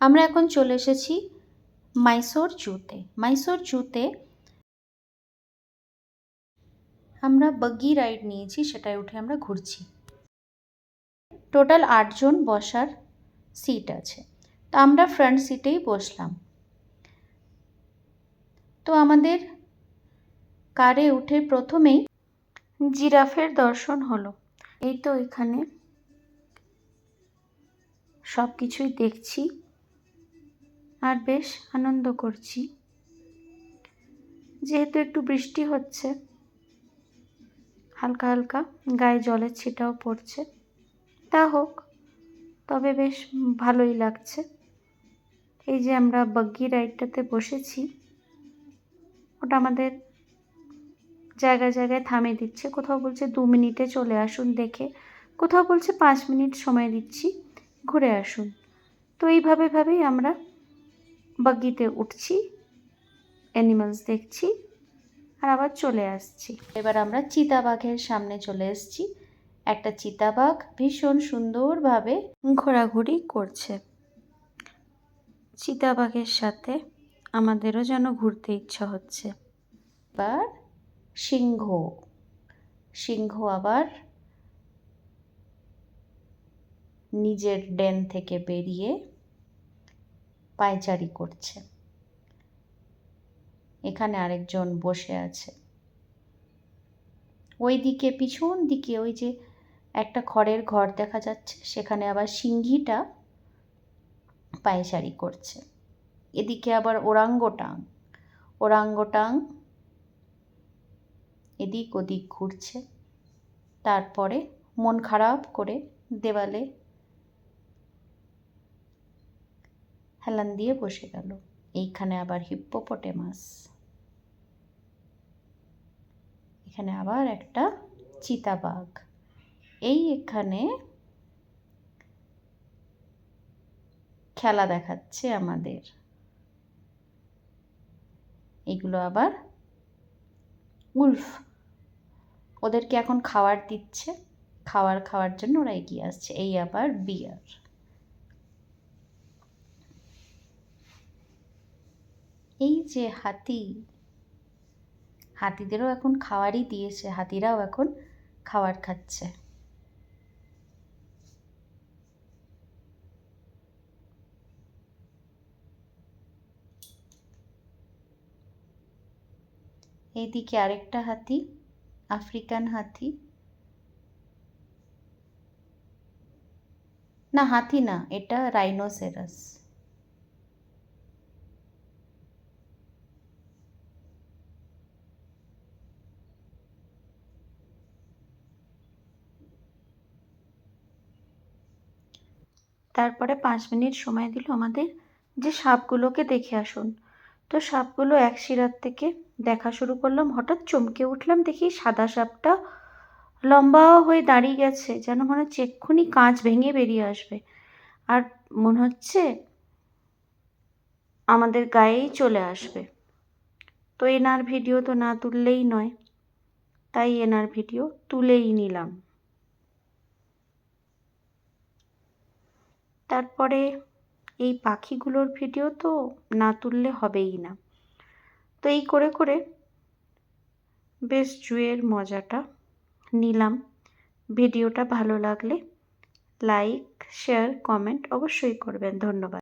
আমরা এখন চলে এসেছি মাইসোর জুতে। মাইসোর জুতে আমরা বাগি রাইড নিয়েছি, সেটায় উঠে আমরা ঘুরছি। টোটাল 8 জন বসার সিট আছে, তো আমরা ফ্রন্ট সিটেই বসলাম। তো আমাদের কারে উঠে প্রথমেই জিরাফের দর্শন হলো। এই তো এখানে সব কিছুই দেখছি আর বেশ আনন্দ করছি। যেহেতু একটু বৃষ্টি হচ্ছে, হালকা হালকা গায়ে জলের ছিটাও পড়ছে, তা হোক, তবে বেশ ভালোই লাগছে। এই যে আমরা বাগ্গি রাইডটাতে বসেছি, ওটা আমাদের জায়গায় জায়গায় থামিয়ে দিচ্ছে। কোথাও বলছে 2 মিনিটে চলে আসুন দেখে, কোথাও বলছে 5 মিনিট সময় দিচ্ছি, ঘুরে আসুন। তো এইভাবেই আমরা বাগ্গিতে উঠছি, অ্যানিমালস দেখছি আর আবার চলে আসছি। এবার আমরা চিতাবাঘের সামনে চলে এসেছি। একটা চিতাবাঘ ভীষণ সুন্দরভাবে ঘোরাঘুরি করছে। চিতাবাঘের সাথে আমাদেরও যেন ঘুরতে ইচ্ছা হচ্ছে। এবার সিংহ আবার নিজের ডেন থেকে বেরিয়ে পায়চারি করছে। এখানে আরেকজন বসে আছে। ওইদিকে পিছন দিকে ওই যে একটা খড়ের ঘর দেখা যাচ্ছে, সেখানে আবার সিংহীটা পায়চারি করছে। এদিকে আবার ওরাঙ্গোটাং এদিক ওদিক ঘুরছে। তারপরে মন খারাপ করে দেওয়ালে হেলান দিয়ে বসে গেল। এইখানে আবার হিপ্পোপটেমাস, এখানে আবার একটা চিতাবাঘ। এখানে খেলা দেখাচ্ছে আমাদের। এগুলো আবার উলফ, ওদেরকে এখন খাবার দিচ্ছে, খাওয়ার জন্য ওরা এগিয়ে আসছে। এই আবার বিয়ার। এই যে হাতিদেরও এখন খাবারই দিয়েছে, হাতিরাও এখন খাবার খাচ্ছে। এইদিকে আরেকটা হাতি, আফ্রিকান হাতি, না হাতি না, এটা রাইনোসেরাস। তারপরে 5 মিনিট সময় দিল আমাদের যে সাপগুলোকে দেখে আসুন। তো সাপগুলো এক শিরার থেকে দেখা শুরু করলাম। হঠাৎ চমকে উঠলাম, দেখি সাদা সাপটা লম্বা হয়ে দাঁড়িয়ে গেছে, যেন মনে হচ্ছে এক্ষুনি কাঁচ ভেঙে বেরিয়ে আসবে, আর মনে হচ্ছে আমাদের গায়েই চলে আসবে। তো এনার ভিডিও তো না তুললেই নয়, তাই এনার ভিডিও তুলেই নিলাম। তারপরে এই পাখিগুলোর ভিডিও তো না তুললে হবেই না। তো এই করে করে বেশ জুয়ের মজাটা নিলাম। ভিডিওটা ভালো লাগলে লাইক, শেয়ার, কমেন্ট অবশ্যই করবেন। ধন্যবাদ।